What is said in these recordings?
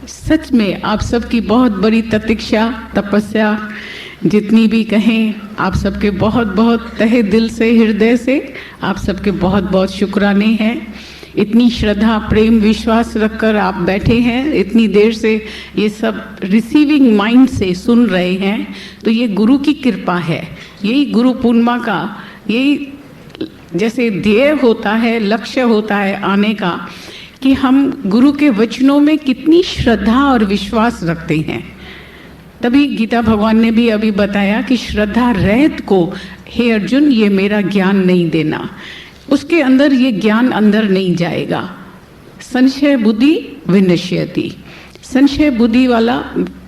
सच में आप सबकी बहुत बड़ी प्रतीक्षा तपस्या जितनी भी कहें, आप सबके बहुत बहुत तहे दिल से हृदय से आप सबके बहुत बहुत शुक्राने हैं। इतनी श्रद्धा प्रेम विश्वास रखकर आप बैठे हैं, इतनी देर से ये सब रिसीविंग माइंड से सुन रहे हैं, तो ये गुरु की कृपा है। यही गुरु पूर्णिमा का यही जैसे ध्येय होता है, लक्ष्य होता है आने का, कि हम गुरु के वचनों में कितनी श्रद्धा और विश्वास रखते हैं। तभी गीता भगवान ने भी अभी बताया कि श्रद्धा रहित को हे अर्जुन ये मेरा ज्ञान नहीं देना, उसके अंदर ये ज्ञान अंदर नहीं जाएगा। संशय बुद्धि विनश्यति, संशय बुद्धि वाला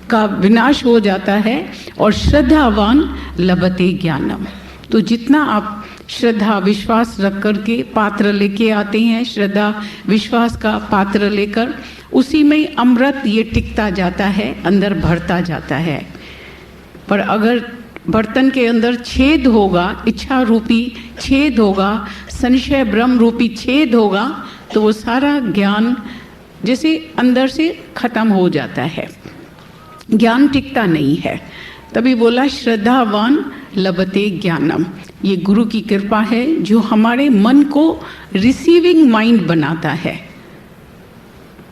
का विनाश हो जाता है और श्रद्धावान लभते ज्ञानम। तो जितना आप श्रद्धा विश्वास रख कर के पात्र लेके आते हैं, श्रद्धा विश्वास का पात्र लेकर, उसी में अमृत ये टिकता जाता है, अंदर भरता जाता है। पर अगर बर्तन के अंदर छेद होगा, इच्छा रूपी छेद होगा, संशय ब्रह्म रूपी छेद होगा, तो वो सारा ज्ञान जैसे अंदर से खत्म हो जाता है, ज्ञान टिकता नहीं है। तभी बोला श्रद्धावान लभते ज्ञानम। ये गुरु की कृपा है जो हमारे मन को रिसीविंग माइंड बनाता है,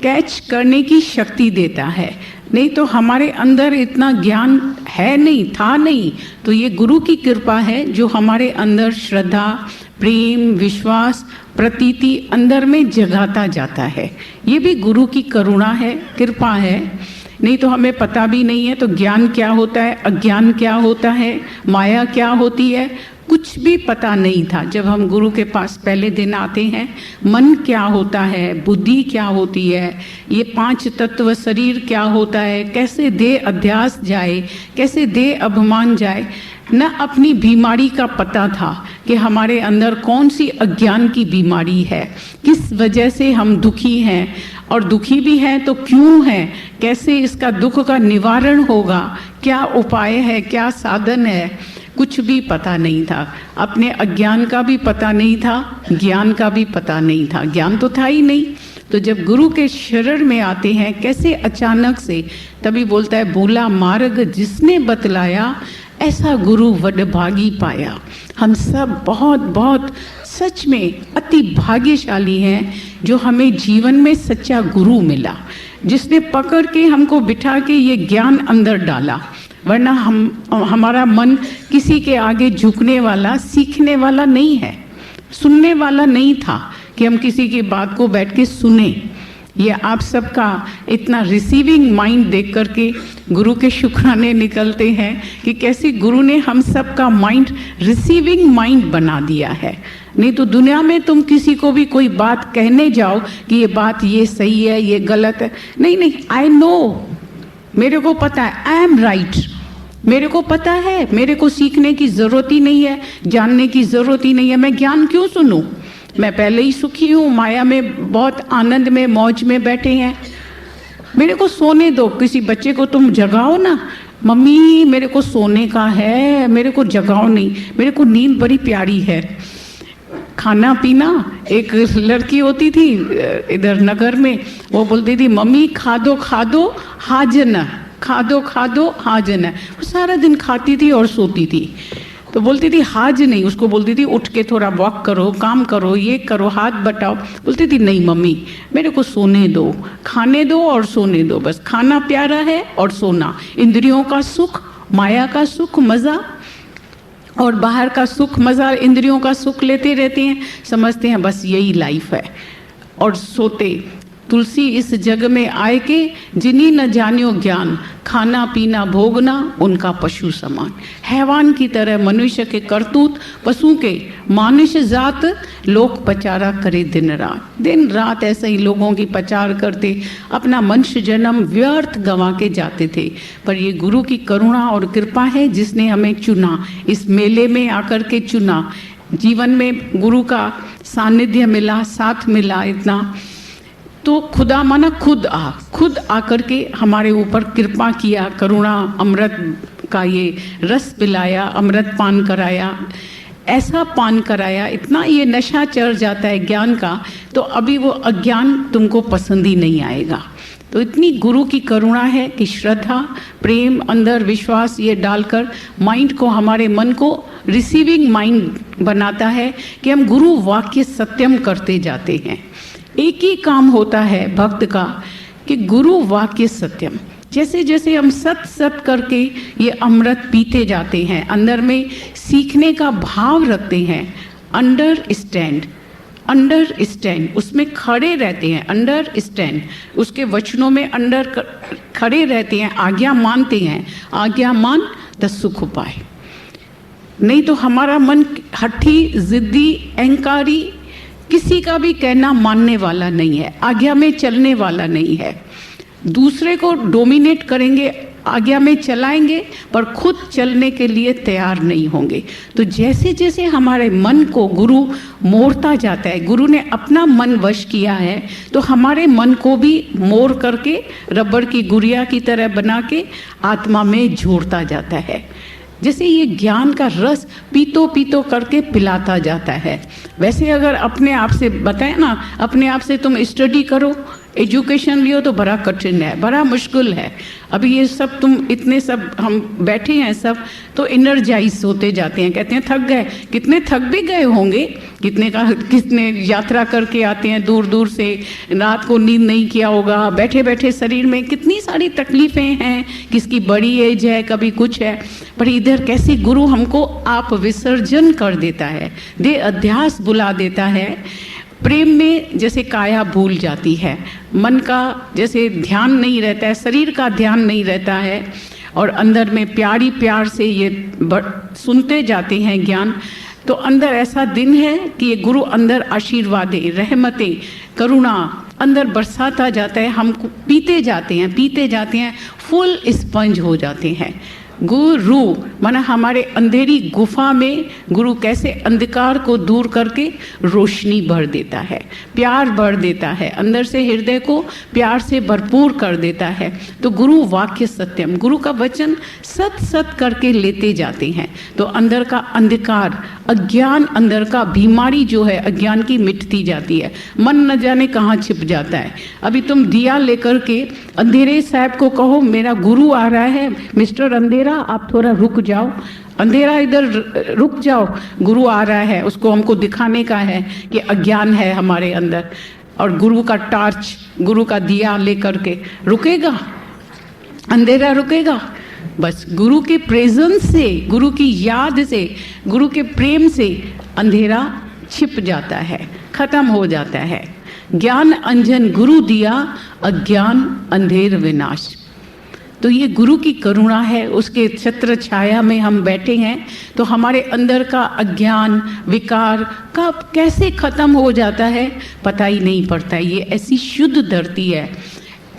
कैच करने की शक्ति देता है। नहीं तो हमारे अंदर इतना ज्ञान है नहीं, था नहीं, तो ये गुरु की कृपा है जो हमारे अंदर श्रद्धा प्रेम विश्वास प्रतीति अंदर में जगाता जाता है। ये भी गुरु की करुणा है, कृपा है। नहीं तो हमें पता भी नहीं है तो ज्ञान क्या होता है, अज्ञान क्या होता है, माया क्या होती है, कुछ भी पता नहीं था। जब हम गुरु के पास पहले दिन आते हैं, मन क्या होता है, बुद्धि क्या होती है, ये 5 तत्व शरीर क्या होता है, कैसे देह अध्यास जाए, कैसे देह अभिमान जाए, न अपनी बीमारी का पता था कि हमारे अंदर कौन सी अज्ञान की बीमारी है, किस वजह से हम दुखी हैं, और दुखी भी हैं तो क्यों हैं, कैसे इसका दुख का निवारण होगा, क्या उपाय है, क्या साधन है, कुछ भी पता नहीं था। अपने अज्ञान का भी पता नहीं था, ज्ञान का भी पता नहीं था, ज्ञान तो था ही नहीं। तो जब गुरु के शरण में आते हैं कैसे अचानक से, तभी बोलता है बोला मार्ग जिसने बतलाया, ऐसा गुरु वडभागी पाया। हम सब बहुत बहुत सच में अति भाग्यशाली हैं जो हमें जीवन में सच्चा गुरु मिला, जिसने पकड़ के हमको बिठा के ये ज्ञान अंदर डाला। वरना हमारा मन किसी के आगे झुकने वाला, सीखने वाला नहीं है, सुनने वाला नहीं था कि हम किसी की बात को बैठ के सुने। ये आप सबका इतना रिसीविंग माइंड देख करके गुरु के शुक्राने निकलते हैं कि कैसे गुरु ने हम सबका माइंड रिसीविंग माइंड बना दिया है। नहीं तो दुनिया में तुम किसी को भी कोई बात कहने जाओ कि ये बात ये सही है, ये गलत है, नहीं नहीं, आई नो, मेरे को पता है, आई एम राइट, मेरे को पता है, मेरे को सीखने की ज़रूरत ही नहीं है, जानने की ज़रूरत ही नहीं है, मैं ज्ञान क्यों सुनूं, मैं पहले ही सुखी हूँ, माया में बहुत आनंद में मौज में बैठे हैं, मेरे को सोने दो। किसी बच्चे को तुम जगाओ ना, मम्मी मेरे को सोने का है, मेरे को जगाओ नहीं, मेरे को नींद बड़ी प्यारी है। खाना पीना, एक लड़की होती थी इधर नगर में, वो बोलती थी मम्मी खा दो हाजन, खा दो हाजन। वो सारा दिन खाती थी और सोती थी, तो बोलती थी हाज नहीं, उसको बोलती थी उठ के थोड़ा वॉक करो, काम करो, ये करो, हाथ बटाओ। बोलती थी नहीं मम्मी मेरे को सोने दो, खाने दो और सोने दो, बस खाना प्यारा है और सोना, इंद्रियों का सुख, माया का सुख मज़ा और बाहर का सुख मज़ा, इंद्रियों का सुख लेते रहते हैं, समझते हैं बस यही लाइफ है और सोते। तुलसी इस जग में आए के जिन्हीं न जानियो ज्ञान, खाना पीना भोगना उनका पशु समान। हैवान की तरह मनुष्य के करतूत, पशु के मानुष जात, लोक पचारा करे दिन रात ऐसे ही लोगों की पचार करते, अपना मनुष्य जन्म व्यर्थ गंवा के जाते थे। पर ये गुरु की करुणा और कृपा है जिसने हमें चुना, इस मेले में आकर के चुना, जीवन में गुरु का सानिध्य मिला, साथ मिला इतना, तो खुदा माना खुद आकर के हमारे ऊपर कृपा किया, करुणा, अमृत का ये रस पिलाया, अमृत पान कराया, ऐसा पान कराया, इतना ये नशा चढ़ जाता है ज्ञान का, तो अभी वो अज्ञान तुमको पसंद ही नहीं आएगा। तो इतनी गुरु की करुणा है कि श्रद्धा, प्रेम, अंदर विश्वास ये डालकर माइंड को, हमारे मन को रिसीविंग माइंड बनाता है कि हम गुरु वाक्य सत्यम करते जाते हैं। एक ही काम होता है भक्त का कि गुरु वाक्य सत्यम, जैसे जैसे हम सत सत करके ये अमृत पीते जाते हैं, अंदर में सीखने का भाव रखते हैं, अंडरस्टैंड, उसमें खड़े रहते हैं, अंडरस्टैंड, उसके वचनों में अंडर खड़े रहते हैं, आज्ञा मानते हैं, आज्ञा मान तो सुख पाए। नहीं तो हमारा मन हठी, जिद्दी, अहंकारी, किसी का भी कहना मानने वाला नहीं है, आज्ञा में चलने वाला नहीं है। दूसरे को डोमिनेट करेंगे, आज्ञा में चलाएंगे, पर खुद चलने के लिए तैयार नहीं होंगे। तो जैसे जैसे हमारे मन को गुरु मोड़ता जाता है, गुरु ने अपना मन वश किया है, तो हमारे मन को भी मोड़ करके रबड़ की गुड़िया की तरह बना के आत्मा में जोड़ता जाता है। जैसे ये ज्ञान का रस पीतो पीतो करके पिलाता जाता है। वैसे अगर अपने आप से बताए ना, अपने आप से तुम स्टडी करो, एजुकेशन लियो, तो बड़ा कठिन है, बड़ा मुश्किल है। अभी ये सब तुम इतने सब हम बैठे हैं सब, तो एनर्जाइज होते जाते हैं, कहते हैं थक गए। कितने थक भी गए होंगे, कितने यात्रा करके आते हैं दूर दूर से, रात को नींद नहीं किया होगा, बैठे बैठे शरीर में कितनी सारी तकलीफ़ें हैं, किसकी बड़ी एज है, कभी कुछ है, पर इधर कैसे गुरु हमको आप विसर्जन कर देता है, दे अध्यास बुला देता है। प्रेम में जैसे काया भूल जाती है, मन का जैसे ध्यान नहीं रहता है, शरीर का ध्यान नहीं रहता है, और अंदर में प्यारी प्यार से ये सुनते जाते हैं ज्ञान। तो अंदर ऐसा दिन है कि ये गुरु अंदर आशीर्वादें, रहमतें, करुणा अंदर बरसाता जाता है, हम पीते जाते हैं, फुल स्पंज हो जाते हैं। गुरु माना हमारे अंधेरी गुफा में गुरु कैसे अंधकार को दूर करके रोशनी भर देता है, प्यार भर देता है, अंदर से हृदय को प्यार से भरपूर कर देता है। तो गुरु वाक्य सत्यम, गुरु का वचन सत सत करके लेते जाते हैं, तो अंदर का अंधकार, अज्ञान, अंदर का बीमारी जो है अज्ञान की मिटती जाती है। मन न जाने कहाँ छिप जाता है। अभी तुम दिया लेकर के अंधेरे साहब को कहो मेरा गुरु आ रहा है, मिस्टर अंधेरा आप थोड़ा रुक जाओ, अंधेरा इधर रुक जाओ, गुरु आ रहा है, उसको हमको दिखाने का है कि अज्ञान है हमारे अंदर। और गुरु का टार्च, गुरु का दिया लेकर के रुकेगा, अंधेरा रुकेगा। बस गुरु के प्रेजेंस से, गुरु की याद से, गुरु के प्रेम से अंधेरा छिप जाता है, खत्म हो जाता है। ज्ञान अंजन गुरु दिया, अज्ञान अंधेर विनाश। तो ये गुरु की करुणा है, उसके छत्र छाया में हम बैठे हैं, तो हमारे अंदर का अज्ञान, विकार कब कैसे खत्म हो जाता है पता ही नहीं पड़ता। ये ऐसी शुद्ध धरती है,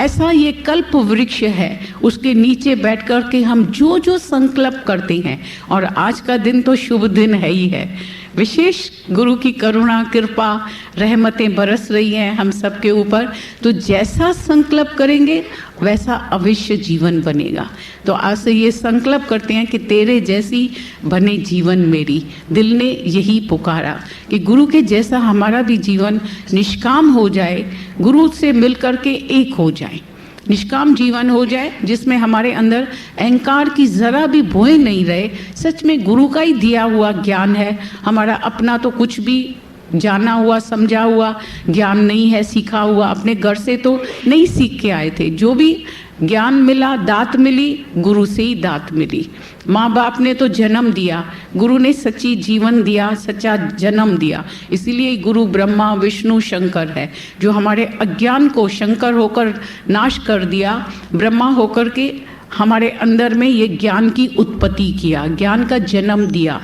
ऐसा ये कल्प वृक्ष है, उसके नीचे बैठ कर के हम जो जो संकल्प करते हैं, और आज का दिन तो शुभ दिन है ही है। विशेष गुरु की करुणा, कृपा, रहमतें बरस रही हैं हम सबके ऊपर। तो जैसा संकल्प करेंगे वैसा अवश्य जीवन बनेगा। तो आज से ये संकल्प करते हैं कि तेरे जैसी बने जीवन मेरी। दिल ने यही पुकारा कि गुरु के जैसा हमारा भी जीवन निष्काम हो जाए, गुरु से मिल कर के एक हो जाए, निष्काम जीवन हो जाए, जिसमें हमारे अंदर अहंकार की जरा भी भोए नहीं रहे। सच में गुरु का ही दिया हुआ ज्ञान है, हमारा अपना तो कुछ भी जाना हुआ समझा हुआ ज्ञान नहीं है, सीखा हुआ अपने घर से तो नहीं सीख के आए थे। जो भी ज्ञान मिला, दात मिली, गुरु से ही दात मिली। माँ बाप ने तो जन्म दिया, गुरु ने सच्ची जीवन दिया, सच्चा जन्म दिया। इसीलिए गुरु ब्रह्मा विष्णु शंकर है, जो हमारे अज्ञान को शंकर होकर नाश कर दिया, ब्रह्मा होकर के हमारे अंदर में ये ज्ञान की उत्पत्ति किया, ज्ञान का जन्म दिया,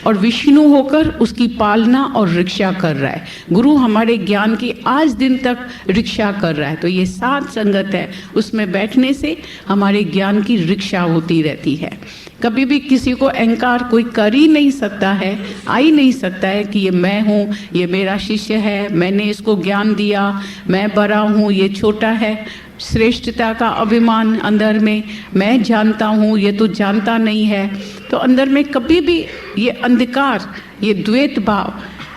और विष्णु होकर उसकी पालना और रक्षा कर रहा है। गुरु हमारे ज्ञान की आज दिन तक रक्षा कर रहा है। तो ये साथ संगत है, उसमें बैठने से हमारे ज्ञान की रक्षा होती रहती है। कभी भी किसी को अहंकार कोई कर ही नहीं सकता है, आ ही नहीं सकता है कि ये मैं हूँ, ये मेरा शिष्य है, मैंने इसको ज्ञान दिया, मैं बड़ा हूँ, ये छोटा है। श्रेष्ठता का अभिमान अंदर में, मैं जानता हूँ, ये तो जानता नहीं है। तो अंदर में कभी भी ये अंधकार, ये द्वैत भाव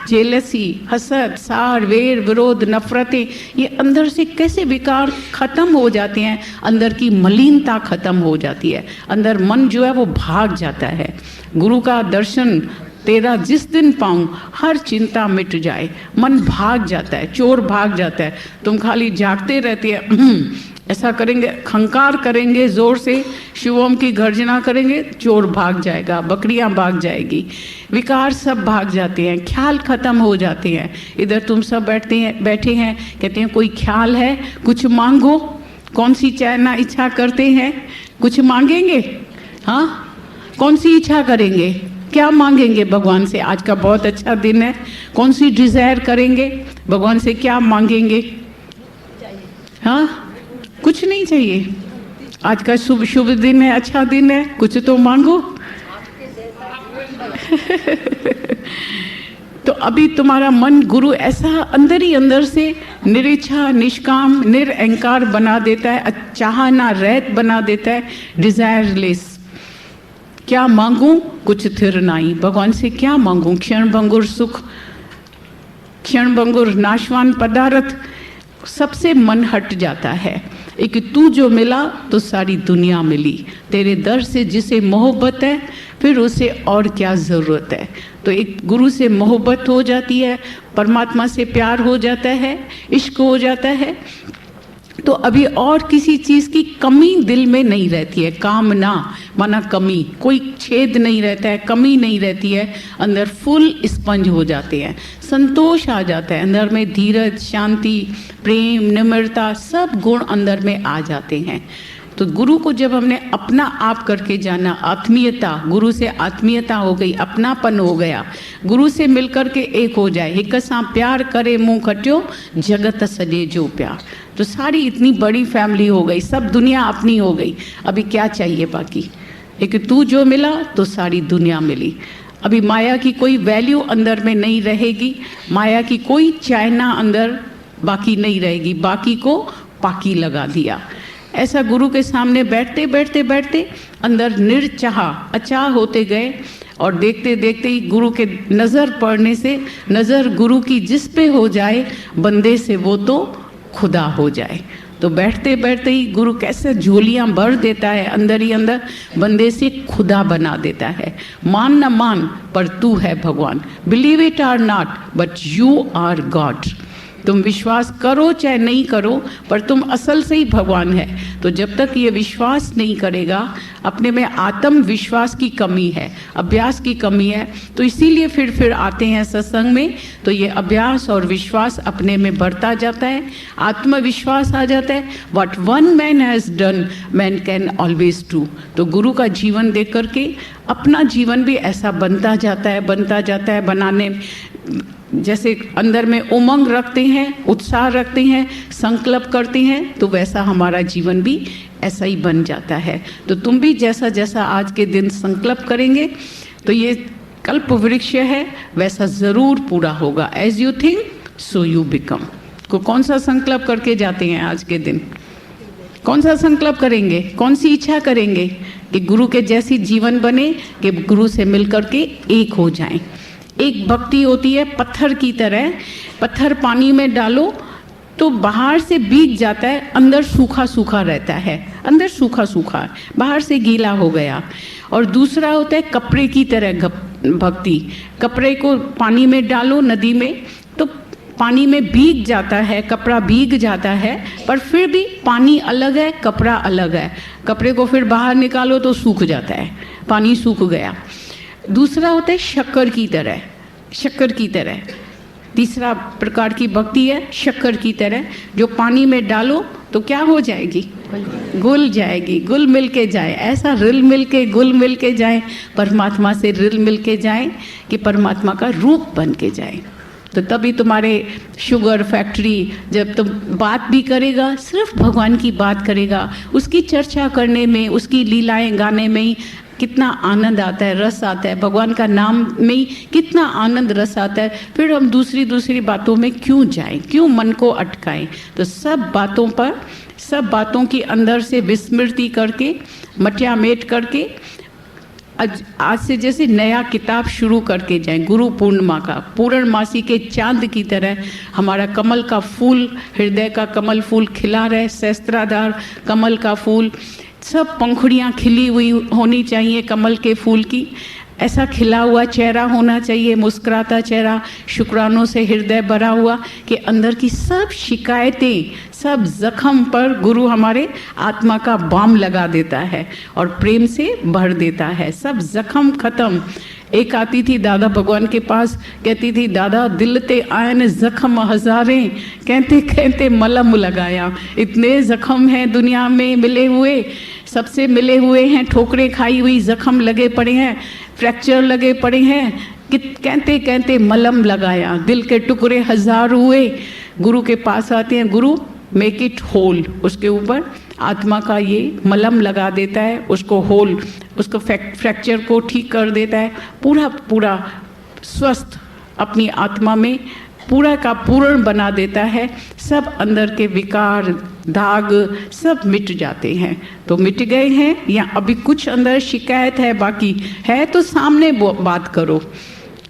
जेलसी, हसद, सार, वेर, विरोध, नफरतें, ये अंदर से कैसे विकार खत्म हो जाते हैं, अंदर की मलिनता खत्म हो जाती है, अंदर मन जो है वो भाग जाता है। गुरु का दर्शन तेरा जिस दिन पाऊं हर चिंता मिट जाए, मन भाग जाता है, चोर भाग जाता है। तुम खाली जागते रहते हैं, ऐसा करेंगे, खंकार करेंगे, जोर से शिवोम की गर्जना करेंगे, चोर भाग जाएगा, बकरियां भाग जाएगी, विकार सब भाग जाते हैं, ख्याल खत्म हो जाते हैं। इधर तुम सब बैठे हैं, कहते हैं कोई ख्याल है, कुछ मांगो। कौन सी चाहना इच्छा करते हैं? कुछ मांगेंगे? हाँ, कौन सी इच्छा करेंगे? क्या मांगेंगे भगवान से? आज का बहुत अच्छा दिन है, कौन सी डिजायर करेंगे? भगवान से क्या मांगेंगे? हाँ, कुछ नहीं चाहिए। आज का शुभ दिन है, अच्छा दिन है, कुछ तो मांगो। तो अभी तुम्हारा मन गुरु ऐसा अंदर ही अंदर से निरिच्छा, निष्काम, निरअहंकार बना देता है, चाहना रहित बना देता है, डिजायरलेस। क्या मांगूं? कुछ थिर नहीं। भगवान से क्या मांगूं? क्षण भंगुर सुख, क्षण भंगुर नाशवान पदार्थ, सबसे मन हट जाता है। एक तू जो मिला तो सारी दुनिया मिली। तेरे दर से जिसे मोहब्बत है, फिर उसे और क्या ज़रूरत है। तो एक गुरु से मोहब्बत हो जाती है, परमात्मा से प्यार हो जाता है, इश्क हो जाता है, तो अभी और किसी चीज़ की कमी दिल में नहीं रहती है। कामना माना कमी, कोई छेद नहीं रहता है, कमी नहीं रहती है, अंदर फुल स्पंज हो जाते हैं, संतोष आ जाता है अंदर में, धीरज, शांति, प्रेम, निम्रता, सब गुण अंदर में आ जाते हैं। तो गुरु को जब हमने अपना आप करके जाना, आत्मीयता, गुरु से आत्मीयता हो गई, अपनापन हो गया, गुरु से मिलकर के एक हो जाए। एक सां प्यार करे मुँह खटियो, जगत सजे जो प्यार। तो सारी इतनी बड़ी फैमिली हो गई, सब दुनिया अपनी हो गई। अभी क्या चाहिए बाकी? एक तू जो मिला तो सारी दुनिया मिली। अभी माया की कोई वैल्यू अंदर में नहीं रहेगी, माया की कोई चाहना अंदर बाकी नहीं रहेगी, बाकी को पाकी लगा दिया। ऐसा गुरु के सामने बैठते बैठते बैठते अंदर निर्चाह अचाह होते गए, और देखते देखते ही गुरु के नज़र पड़ने से, नज़र गुरु की जिस पे हो जाए, बंदे से वो तो खुदा हो जाए। तो बैठते बैठते ही गुरु कैसे झोलियाँ भर देता है, अंदर ही अंदर बंदे से खुदा बना देता है। मान न मान पर तू है भगवान, believe it or not but you are God. तुम विश्वास करो चाहे नहीं करो, पर तुम असल से ही भगवान है। तो जब तक ये विश्वास नहीं करेगा, अपने में आत्मविश्वास की कमी है, अभ्यास की कमी है, तो इसीलिए फिर आते हैं सत्संग में, तो ये अभ्यास और विश्वास अपने में बढ़ता जाता है, आत्मविश्वास आ जाता है। What one man has done man can always do. तो गुरु का जीवन देख करके अपना जीवन भी ऐसा बनता जाता है, बनाने जैसे अंदर में उमंग रखते हैं, उत्साह रखते हैं, संकल्प करते हैं, तो वैसा हमारा जीवन भी ऐसा ही बन जाता है। तो तुम भी जैसा जैसा आज के दिन संकल्प करेंगे, तो ये कल्प वृक्ष है, वैसा ज़रूर पूरा होगा। As you think so you become. को कौन सा संकल्प करके जाते हैं आज के दिन? कौन सा संकल्प करेंगे? कौन सी इच्छा करेंगे कि गुरु के जैसी जीवन बने, कि गुरु से मिलकर के एक हो जाएं। एक भक्ति होती है पत्थर की तरह, पत्थर पानी में डालो तो बाहर से भीग जाता है, अंदर सूखा सूखा रहता है, अंदर सूखा सूखा, बाहर से गीला हो गया। और दूसरा होता है कपड़े की तरह भक्ति, कपड़े को पानी में डालो नदी में तो पानी में भीग जाता है, कपड़ा भीग जाता है, पर फिर भी पानी अलग है, कपड़ा अलग है। कपड़े को फिर बाहर निकालो तो सूख जाता है, पानी सूख गया। दूसरा होता है शक्कर की तरह, शक्कर की तरह। तीसरा प्रकार की भक्ति है शक्कर की तरह, जो पानी में डालो तो क्या हो जाएगी? घुल जाएगी, घुल मिल के जाए। ऐसा रिल मिल के, घुल मिल के जाए, परमात्मा से रिल मिल के जाए कि परमात्मा का रूप बन के जाए। तो तभी तुम्हारे शुगर फैक्ट्री, जब तुम बात भी करेगा, सिर्फ भगवान की बात करेगा, उसकी चर्चा करने में, उसकी लीलाएं गाने में ही कितना आनंद आता है, रस आता है, भगवान का नाम में ही कितना आनंद रस आता है। फिर हम दूसरी बातों में क्यों जाएं, क्यों मन को अटकाएं? तो सब बातों पर, सब बातों की अंदर से विस्मृति करके, मटिया मेट करके आज से जैसे नया किताब शुरू करके जाएं, गुरु पूर्णिमा का पूर्णमासी के चांद की तरह हमारा कमल का फूल, हृदय का कमल फूल खिला रहे, सहस्त्राधार कमल का फूल, सब पंखुड़ियाँ खिली हुई होनी चाहिए कमल के फूल की। ऐसा खिला हुआ चेहरा होना चाहिए, मुस्कुराता चेहरा, शुक्रानों से हृदय भरा हुआ, कि अंदर की सब शिकायतें, सब जख्म पर गुरु हमारे आत्मा का बाम लगा देता है और प्रेम से भर देता है, सब जख्म खत्म। एक आती थी दादा भगवान के पास, कहती थी दादा दिल ते आयन जख्म हजारे, कहते कहते मलम लगाया। इतने जख्म हैं दुनिया में मिले हुए, सबसे मिले हुए हैं, ठोकरें खाई हुई, जख्म लगे पड़े हैं, फ्रैक्चर लगे पड़े हैं, कहते कहते मलम लगाया, दिल के टुकड़े हजार हुए। गुरु के पास आते हैं, गुरु मेक इट होल, उसके ऊपर आत्मा का ये मलम लगा देता है, उसको होल, उसको फ्रैक्चर को ठीक कर देता है, पूरा पूरा स्वस्थ अपनी आत्मा में पूरा का पूर्ण बना देता है। सब अंदर के विकार, दाग सब मिट जाते हैं। तो मिट गए हैं या अभी कुछ अंदर शिकायत है, बाकी है तो सामने बात करो।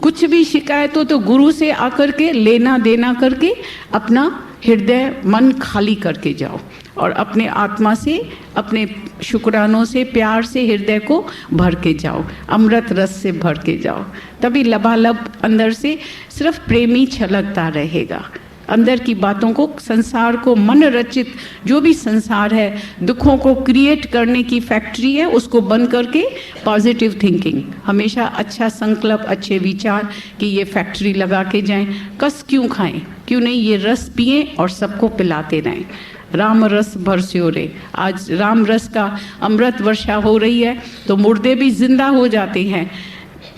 कुछ भी शिकायत हो तो गुरु से आकर के लेना देना करके अपना हृदय मन खाली करके जाओ और अपने आत्मा से, अपने शुक्रानों से, प्यार से हृदय को भर के जाओ, अमृत रस से भर के जाओ। तभी लबालब अंदर से सिर्फ प्रेमी छलकता रहेगा। अंदर की बातों को, संसार को, मन रचित जो भी संसार है, दुखों को क्रिएट करने की फैक्ट्री है, उसको बंद करके पॉजिटिव थिंकिंग, हमेशा अच्छा संकल्प, अच्छे विचार कि ये फैक्ट्री लगा के जाएं। कस क्यों खाएं, क्यों नहीं ये रस पिएं और सबको पिलाते रहें। राम रस बरस्यो रे, आज राम रस का अमृत वर्षा हो रही है तो मुर्दे भी जिंदा हो जाते हैं।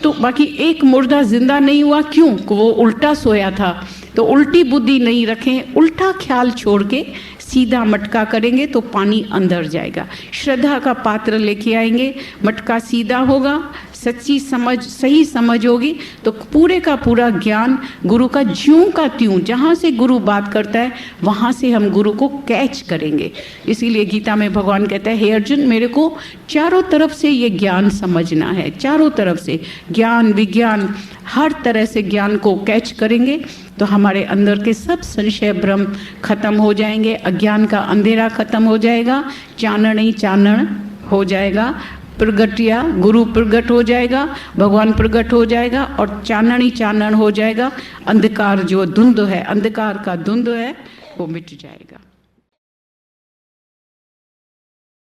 तो बाकी एक मुर्दा जिंदा नहीं हुआ, क्यों? वो उल्टा सोया था। तो उल्टी बुद्धि नहीं रखें, उल्टा ख्याल छोड़ के सीधा मटका करेंगे तो पानी अंदर जाएगा। श्रद्धा का पात्र लेके आएंगे, मटका सीधा होगा, सच्ची समझ, सही समझ होगी तो पूरे का पूरा ज्ञान गुरु का ज्यों का त्यों, जहाँ से गुरु बात करता है वहाँ से हम गुरु को कैच करेंगे। इसीलिए गीता में भगवान कहता है, हे अर्जुन, मेरे को चारों तरफ से ये ज्ञान समझना है, चारों तरफ से ज्ञान, विज्ञान, हर तरह से ज्ञान को कैच करेंगे तो हमारे अंदर के सब संशय भ्रम खत्म हो जाएंगे, अज्ञान का अंधेरा खत्म हो जाएगा, चानन ही चानन हो जाएगा, प्रगटिया गुरु प्रगट हो जाएगा, भगवान प्रगट हो जाएगा और चानन ही चानन हो जाएगा। अंधकार जो धुंध है, अंधकार का धुंध है, वो मिट जाएगा।